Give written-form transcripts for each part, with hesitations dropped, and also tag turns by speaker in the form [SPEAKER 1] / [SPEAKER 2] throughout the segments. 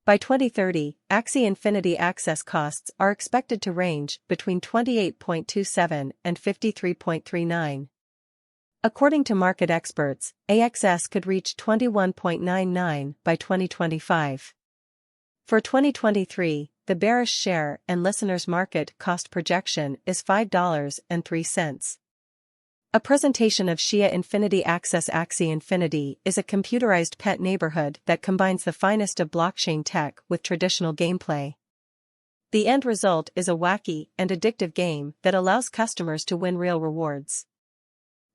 [SPEAKER 1] By 2030, Axie Infinity access costs are expected to range between 28.27 and 53.39. According to market experts, AXS could reach 21.99 by 2025. For 2023, the bearish share and listeners' market cost projection is $5.03. A presentation of Shia Infinity Access. Axie Infinity is a computerized pet neighborhood that combines the finest of blockchain tech with traditional gameplay. The end result is a wacky and addictive game that allows customers to win real rewards.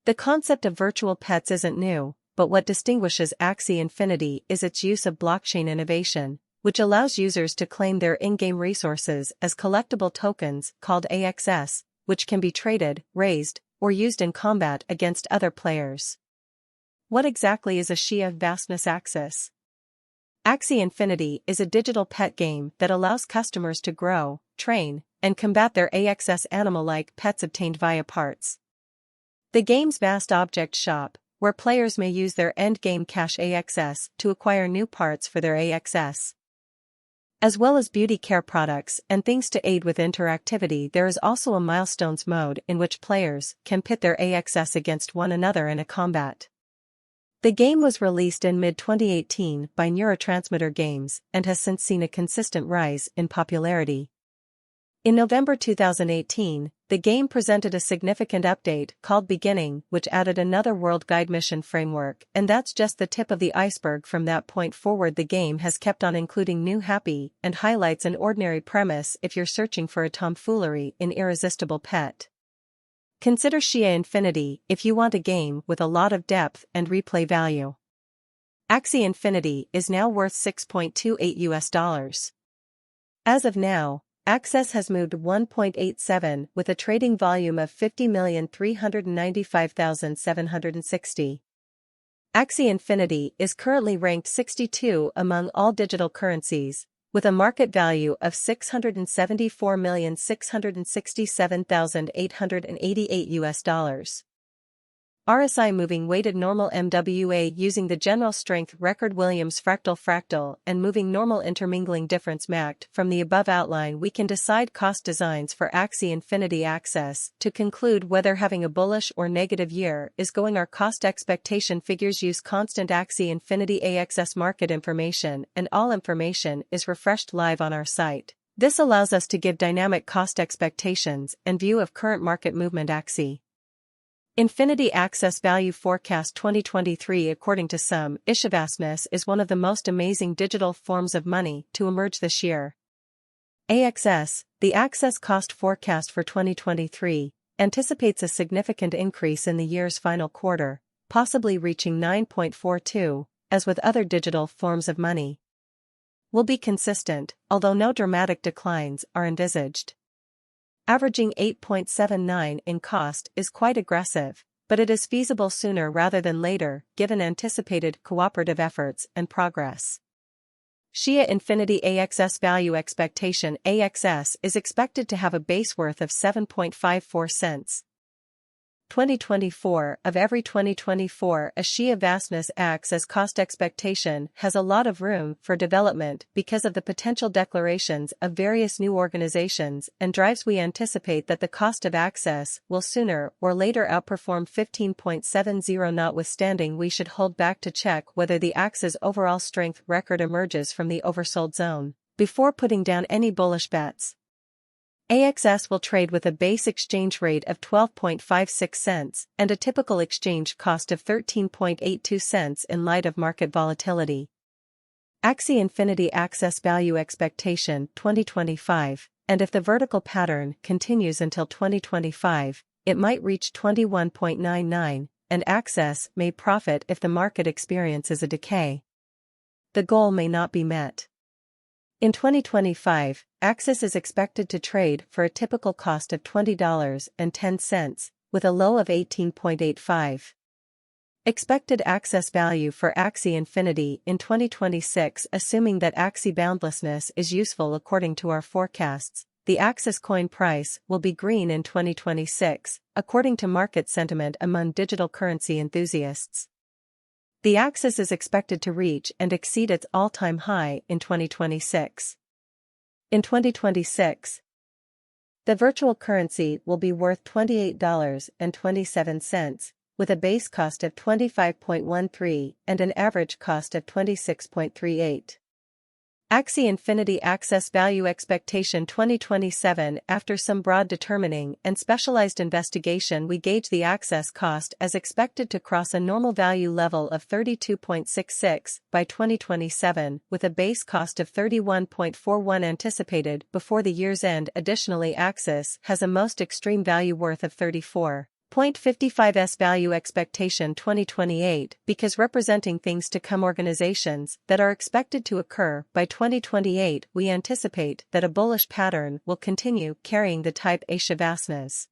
[SPEAKER 1] The concept of virtual pets isn't new, but what distinguishes Axie Infinity is its use of blockchain innovation, which allows users to claim their in-game resources as collectible tokens called AXS, which can be traded, raised, or used in combat against other players. What exactly is a Shia Vastness Axis? Axie Infinity is a digital pet game that allows customers to grow, train, and combat their AXS animal-like pets obtained via parts. The game's vast object shop, where players may use their endgame cash AXS to acquire new parts for their AXS. As well as beauty care products and things to aid with interactivity, there is also a milestones mode in which players can pit their AXS against one another in a combat. The game was released in mid-2018 by Neurotransmitter Games and has since seen a consistent rise in popularity. In November 2018, the game presented a significant update called Beginning, which added another World Guide mission framework, and that's just the tip of the iceberg. From that point forward, the game has kept on including new happy and highlights an ordinary premise if you're searching for a tomfoolery in irresistible pet. Consider Shia Infinity if you want a game with a lot of depth and replay value. Axie Infinity is now worth $6.28. As of now, Access has moved 1.87 with a trading volume of 50,395,760. Axie Infinity is currently ranked 62 among all digital currencies, with a market value of $674,667,888. RSI moving weighted normal MWA using the general strength record Williams fractal and moving normal intermingling difference MACD. From the above outline we can decide cost designs for Axie Infinity Access to conclude whether having a bullish or negative year is going. Our cost expectation figures use constant Axie Infinity AXS market information, and all information is refreshed live on our site. This allows us to give dynamic cost expectations and view of current market movement. Axie Infinity Access Value Forecast 2023. According to some, Ishavastness is one of the most amazing digital forms of money to emerge this year. AXS, the access cost forecast for 2023, anticipates a significant increase in the year's final quarter, possibly reaching 9.42, as with other digital forms of money. Will be consistent, although no dramatic declines are envisaged. Averaging 8.79 in cost is quite aggressive, but it is feasible sooner rather than later, given anticipated cooperative efforts and progress. Shia Infinity AXS Value Expectation. AXS is expected to have a base worth of 7.54 cents. 2024 of every 2024. A Shia Vastness acts as cost expectation has a lot of room for development because of the potential declarations of various new organizations and drives. We anticipate that the cost of access will sooner or later outperform 15.70. Notwithstanding, we should hold back to check whether the Axie's overall strength record emerges from the oversold zone before putting down any bullish bets. AXS will trade with a base exchange rate of 12.56 cents and a typical exchange cost of 13.82 cents in light of market volatility. Axie Infinity Access Value Expectation 2025, and if the vertical pattern continues until 2025, it might reach 21.99, and Access may profit if the market experiences a decay. The goal may not be met. In 2025, Axis is expected to trade for a typical cost of $20.10, with a low of 18.85. Expected access value for Axie Infinity in 2026. Assuming that Axie boundlessness is useful according to our forecasts, the Axis coin price will be green in 2026, according to market sentiment among digital currency enthusiasts. The axis is expected to reach and exceed its all-time high in 2026. In 2026, the virtual currency will be worth $28.27, with a base cost of 25.13 and an average cost of 26.38. Axie Infinity Access Value Expectation 2027. After some broad determining and specialized investigation, we gauge the access cost as expected to cross a normal value level of 32.66 by 2027, with a base cost of 31.41 anticipated before the year's end. Additionally, Axis has a most extreme value worth of 34.55s value expectation 2028 because representing things to come organizations that are expected to occur by 2028. We anticipate that a bullish pattern will continue carrying the type A Shavasnas.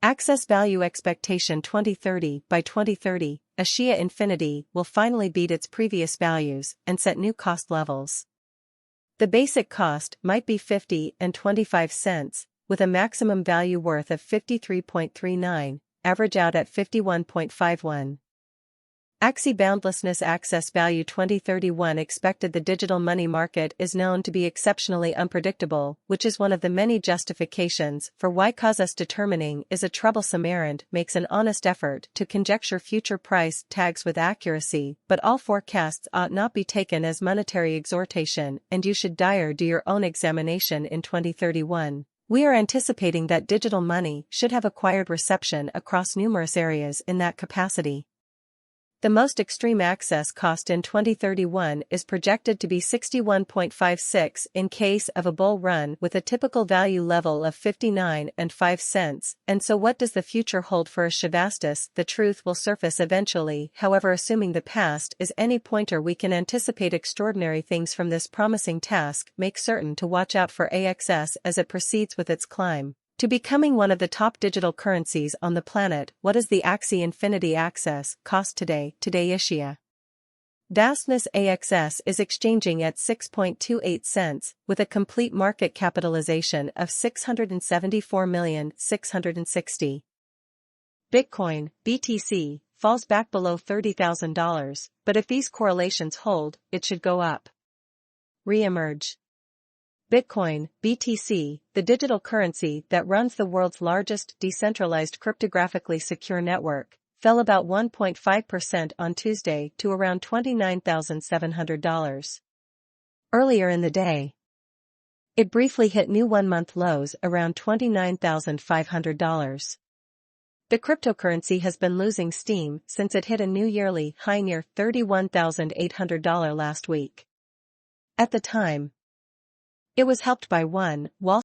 [SPEAKER 1] Access value expectation 2030. By 2030, Axie Infinity will finally beat its previous values and set new cost levels. The basic cost might be 50 and 25 cents, with a maximum value worth of 53.39, average out at 51.51. Axie Boundlessness Access Value 2031. Expected. The digital money market is known to be exceptionally unpredictable, which is one of the many justifications for why cause us determining is a troublesome errand. Makes an honest effort to conjecture future price tags with accuracy, but all forecasts ought not be taken as monetary exhortation, and you should do your own examination in 2031. We are anticipating that digital money should have acquired reception across numerous areas in that capacity. The most extreme access cost in 2031 is projected to be 61.56 in case of a bull run, with a typical value level of 59.05 cents. And so what does the future hold for a Shavastis? The truth will surface eventually. However, assuming the past is any pointer, we can anticipate extraordinary things from this promising task. Make certain to watch out for AXS as it proceeds with its climb to becoming one of the top digital currencies on the planet. What is the Axie Infinity Access cost today? Today Axie Boundlessness AXS is exchanging at 6.28 cents, with a complete market capitalization of $674,660,000. Bitcoin, BTC, falls back below $30,000, but if these correlations hold, it should go up. Re-emerge. Bitcoin, BTC, the digital currency that runs the world's largest decentralized cryptographically secure network, fell about 1.5% on Tuesday to around $29,700. Earlier in the day, it briefly hit new one-month lows around $29,500. The cryptocurrency has been losing steam since it hit a new yearly high near $31,800 last week. At the time, it was helped by one Wall